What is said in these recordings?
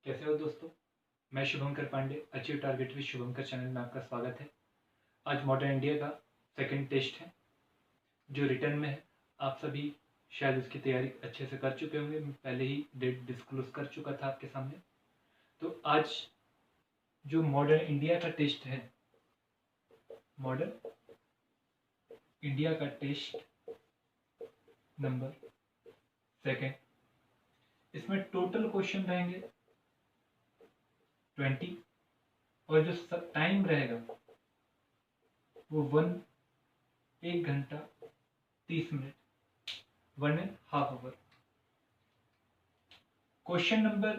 कैसे हो दोस्तों। मैं Shubhankar Pandey, achieve target with Shubhankar channel में आपका स्वागत है। आज मॉडर्न इंडिया का सेकंड टेस्ट है जो रिटर्न में है। आप सभी शायद उसकी तैयारी अच्छे से कर चुके होंगे। मैं पहले ही डेट डिस्क्लोज कर चुका था आपके सामने। तो आज जो मॉडर्न इंडिया का टेस्ट है, मॉडर्न इंडिया का टेस्ट नंबर सेकंड, इसमें टोटल क्वेश्चन रहेंगे 20 और जो टाइम रहेगा वो 1 घंटा 30 मिनट, 1.5 आवर। क्वेश्चन नंबर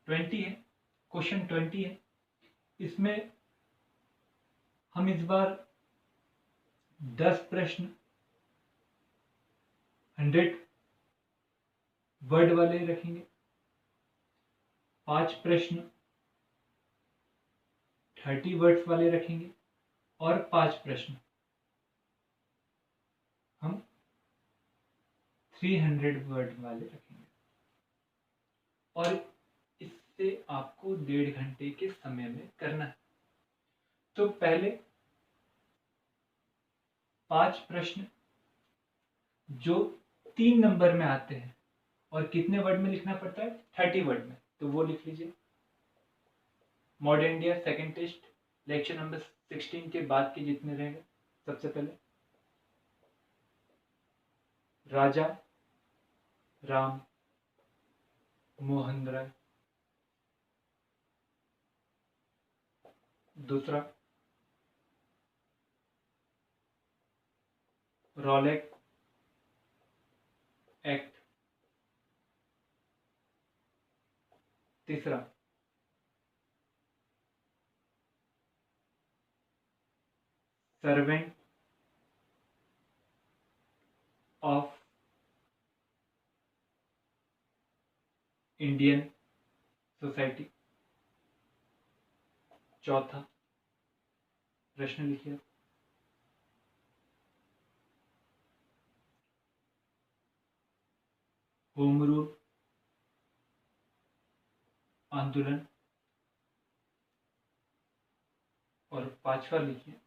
20 है, क्वेश्चन 20 है। इसमें हम इस बार 10 प्रश्न 100 वर्ड वाले रखेंगे, 5 प्रश्न 30 वर्ड्स वाले रखेंगे और 5 प्रश्न हम 300 वर्ड वाले रखेंगे। और इससे आपको 1.5 घंटे के समय में करना है। तो पहले 5 प्रश्न जो 3 नंबर में आते हैं और कितने वर्ड में लिखना पड़ता है, 30 वर्ड में, तो वो लिख लीजिए। Modern India second test lecture number 16 के बाद के जितने रहेंगे, सबसे पहले राजा राम मोहन राय, दूसरा रॉलेट एक्ट, तीसरा सर्वेंट ऑफ इंडियन सोसाइटी, चौथा प्रश्न लिखिए होम रूल आंदोलन, और पांचवा लिखिए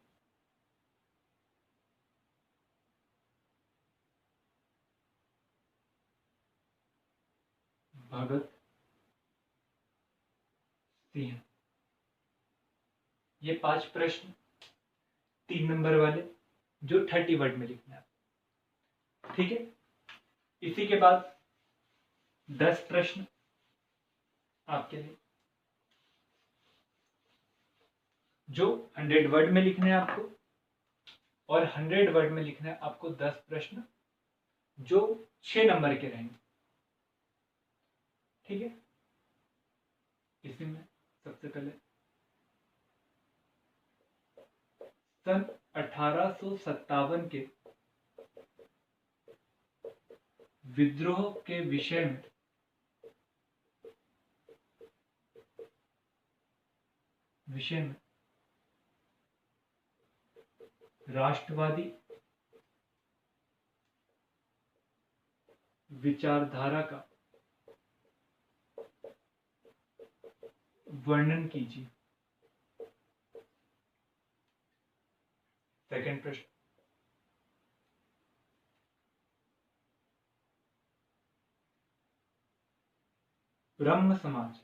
भगत सिंह। ये 5 प्रश्न 3 नंबर वाले जो 30 वर्ड में लिखना है, ठीक है। इसी के बाद 10 प्रश्न आपके लिए जो 100 वर्ड में लिखने हैं आपको, और 100 वर्ड में लिखना है आपको 10 प्रश्न जो 6 नंबर के रहेंगे, ठीक है। इसी में सबसे पहले सन 1857 के विद्रोह के विषय में राष्ट्रवादी विचारधारा का वर्णन कीजिए। सेकंड प्रश्न, ब्रह्म समाज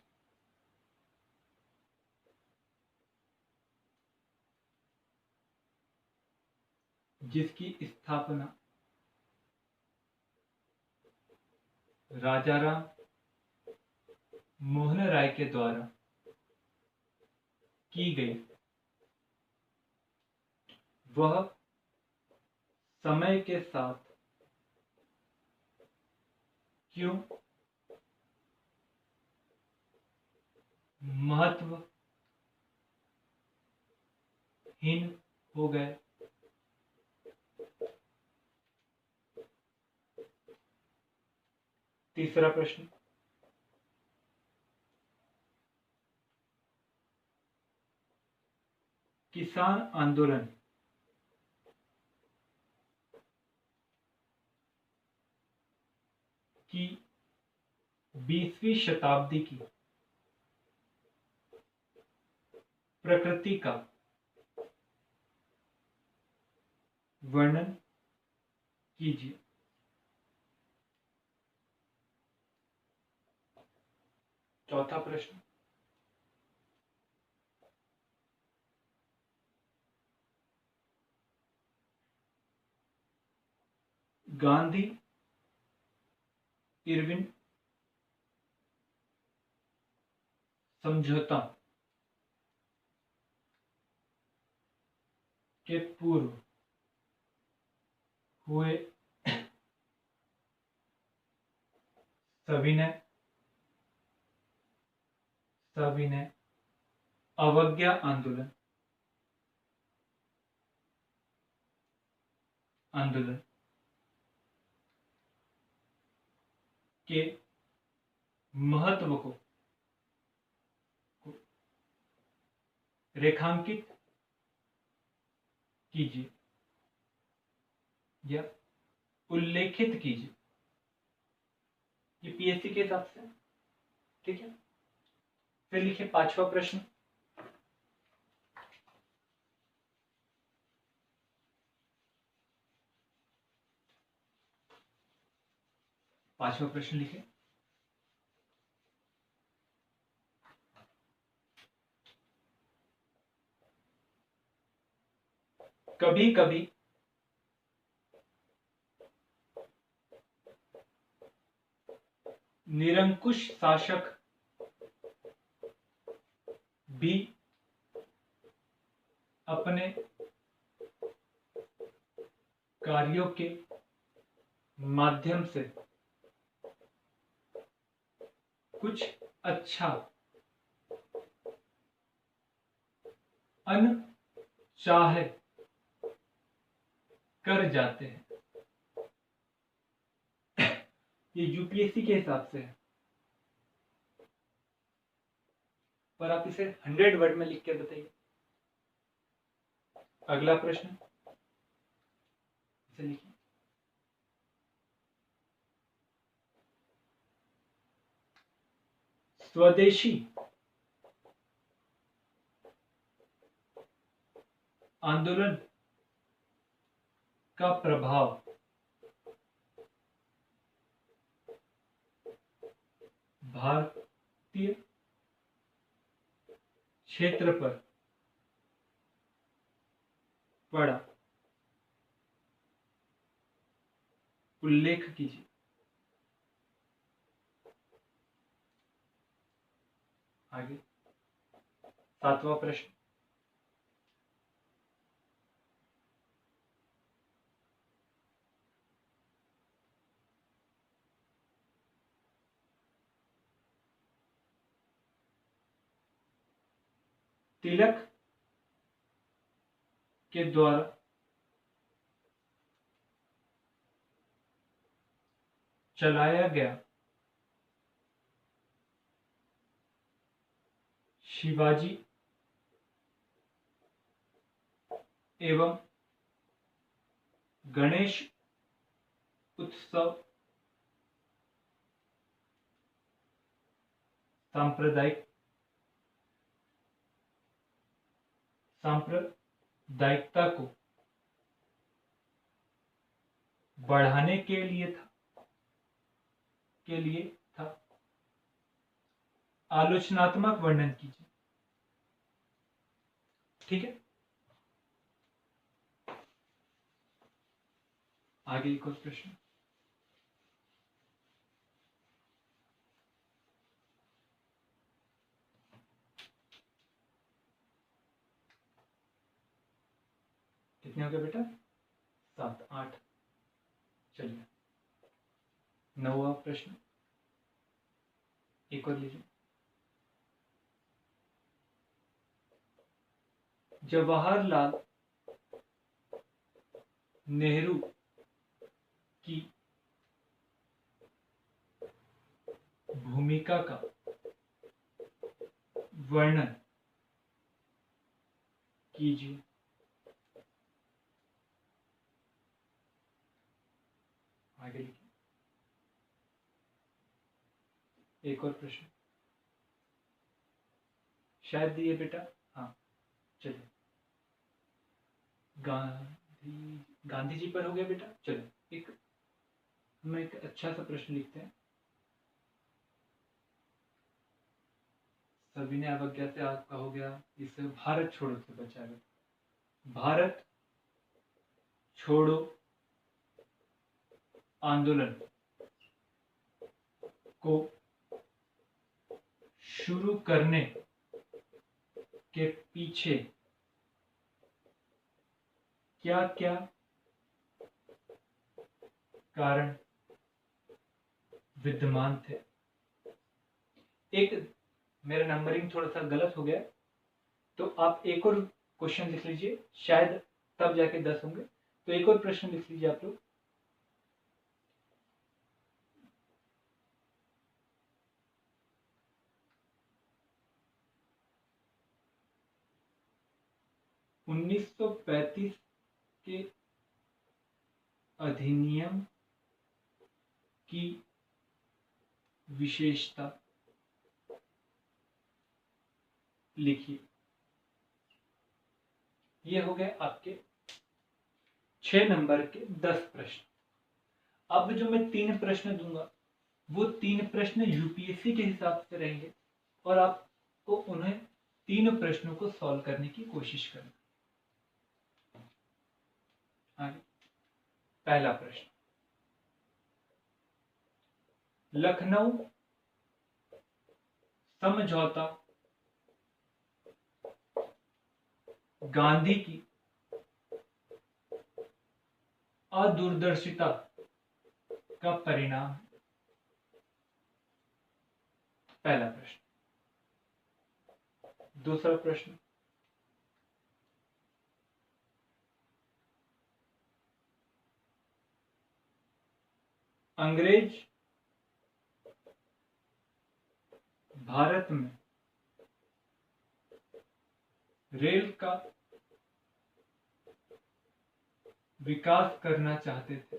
जिसकी स्थापना राजाराम मोहन राय के द्वारा की गई, वह समय के साथ क्यों महत्वहीन हो गए। तीसरा प्रश्न, किसान आंदोलन की 20वीं शताब्दी की प्रकृति का वर्णन कीजिए। चौथा प्रश्न, गांधी इरविन समझौता के पूर्व हुए सविनय अवज्ञा आंदोलन के महत्व को रेखांकित कीजिए या उल्लेखित कीजिए। ये पीएससी के हिसाब से, ठीक है। फिर लिखिए पांचवा प्रश्न, लिखिए, कभी कभी निरंकुश शासक भी अपने कार्यों के माध्यम से कुछ अच्छा अनचाहे कर जाते हैं। ये यूपीएससी के हिसाब से है, पर आप इसे 100 वर्ड में लिख के बताइए। अगला प्रश्न, इसे लिखिए, स्वदेशी आंदोलन का प्रभाव भारतीय क्षेत्र पर पड़ा, उल्लेख कीजिए। आगे सातवां प्रश्न, तिलक के द्वारा चलाया गया शिवाजी एवं गणेश उत्सव सांप्रदायिकता को बढ़ाने के लिए था। आलोचनात्मक वर्णन कीजिए, ठीक है। आगे एक और प्रश्न, कितने हो गए बेटा? 7 8। चलिए 9वां प्रश्न, एक और लीजिए। जवाहरलाल नेहरू की भूमिका का वर्णन कीजिए। आगे लिखिए, एक और प्रश्न, शायद दिए बेटा, हाँ, चलिए, गांधी जी पर हो गया बेटा। चलो हम एक अच्छा सा प्रश्न लिखते हैं। सविनय अवज्ञा से आपका हो गया, इसे भारत छोड़ो से बचा गया। भारत छोड़ो आंदोलन को शुरू करने के पीछे क्या क्या कारण विद्यमान थे। एक मेरा नंबरिंग थोड़ा सा गलत हो गया, तो आप एक और क्वेश्चन लिख लीजिए, शायद तब जाके 10 होंगे। तो एक और प्रश्न लिख लीजिए आप लोग। उन्नीस सौ 35 के अधिनियम की विशेषता लिखिए। ये हो गए आपके 6 नंबर के 10 प्रश्न। अब जो मैं 3 प्रश्न दूंगा वो 3 प्रश्न यूपीएससी के हिसाब से रहेंगे और आपको उन्हें 3 प्रश्नों को सॉल्व करने की कोशिश करना। आगे पहला प्रश्न, लखनऊ समझौता गांधी की अदूरदर्शिता का परिणाम है। पहला प्रश्न। दूसरा प्रश्न, अंग्रेज भारत में रेल का विकास करना चाहते थे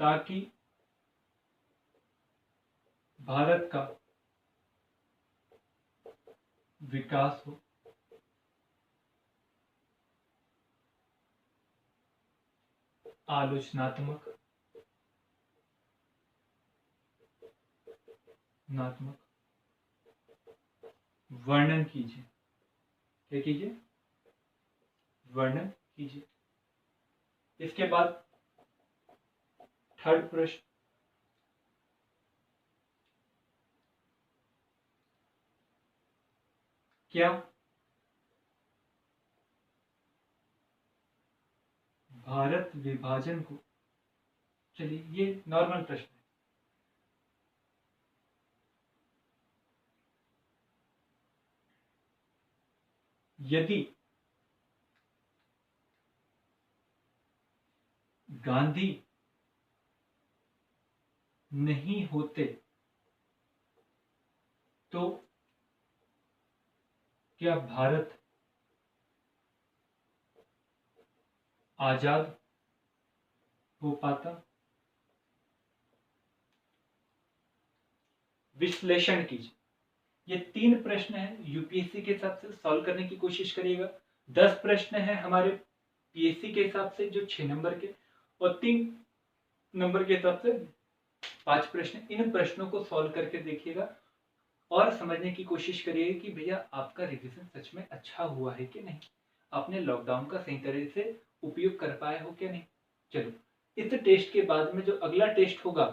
ताकि भारत का विकास हो। आलोचनात्मक वर्णन कीजिए। क्या कीजिए? वर्णन कीजिए। इसके बाद थर्ड प्रश्न, क्या भारत विभाजन को, चलिए ये नॉर्मल प्रश्न है, यदि गांधी नहीं होते तो क्या भारत आजाद हो पाता? विश्लेषण कीजिए। ये 3 प्रश्न हैं, यूपीएससी के हिसाब से सॉल्व करने की कोशिश करिएगा। 10 प्रश्न हैं हमारे पीएससी के हिसाब से जो 6 नंबर के, और 3 नंबर के हिसाब से 5 प्रश्न। इन प्रश्नों को सॉल्व करके देखिएगा और समझने की कोशिश करिएगा कि भैया आपका रिवीजन सच में अच्छा हुआ है कि नहीं, आपने लॉकडाउन का सही तरह से उपयोग कर पाए हो क्या नहीं। चलो, इस टेस्ट के बाद में जो अगला टेस्ट होगा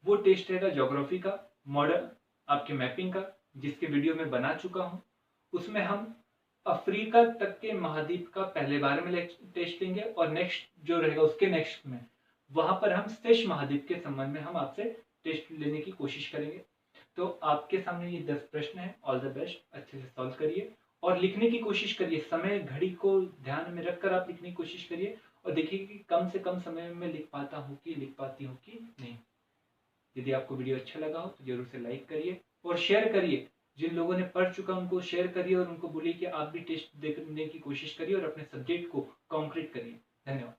वो टेस्ट रहेगा ज्योग्राफी का, मॉडल आपके मैपिंग का, जिसके वीडियो में बना चुका हूं। उसमें हम अफ्रीका तक के महाद्वीप का पहले बारे में टेस्ट लेंगे और नेक्स्ट जो रहेगा उसके नेक्स्ट में वहां पर हम शेष महाद्वीप के संबंध में हम आपसे टेस्ट लेने की कोशिश करेंगे। तो आपके सामने ये 10 प्रश्न है। ऑल द बेस्ट, अच्छे से सॉल्व करिए और लिखने की कोशिश करिए। समय घड़ी को ध्यान में रखकर आप लिखने की कोशिश करिए और देखिए कि कम से कम समय में लिख पाता हूँ कि लिख पाती हूँ कि नहीं। यदि आपको वीडियो अच्छा लगा हो तो जरूर से लाइक करिए और शेयर करिए। जिन लोगों ने पढ़ चुका उनको शेयर करिए और उनको बोलिए कि आप भी टेस्ट देखने की कोशिश करिए और अपने सब्जेक्ट को कॉन्क्रीट करिए। धन्यवाद।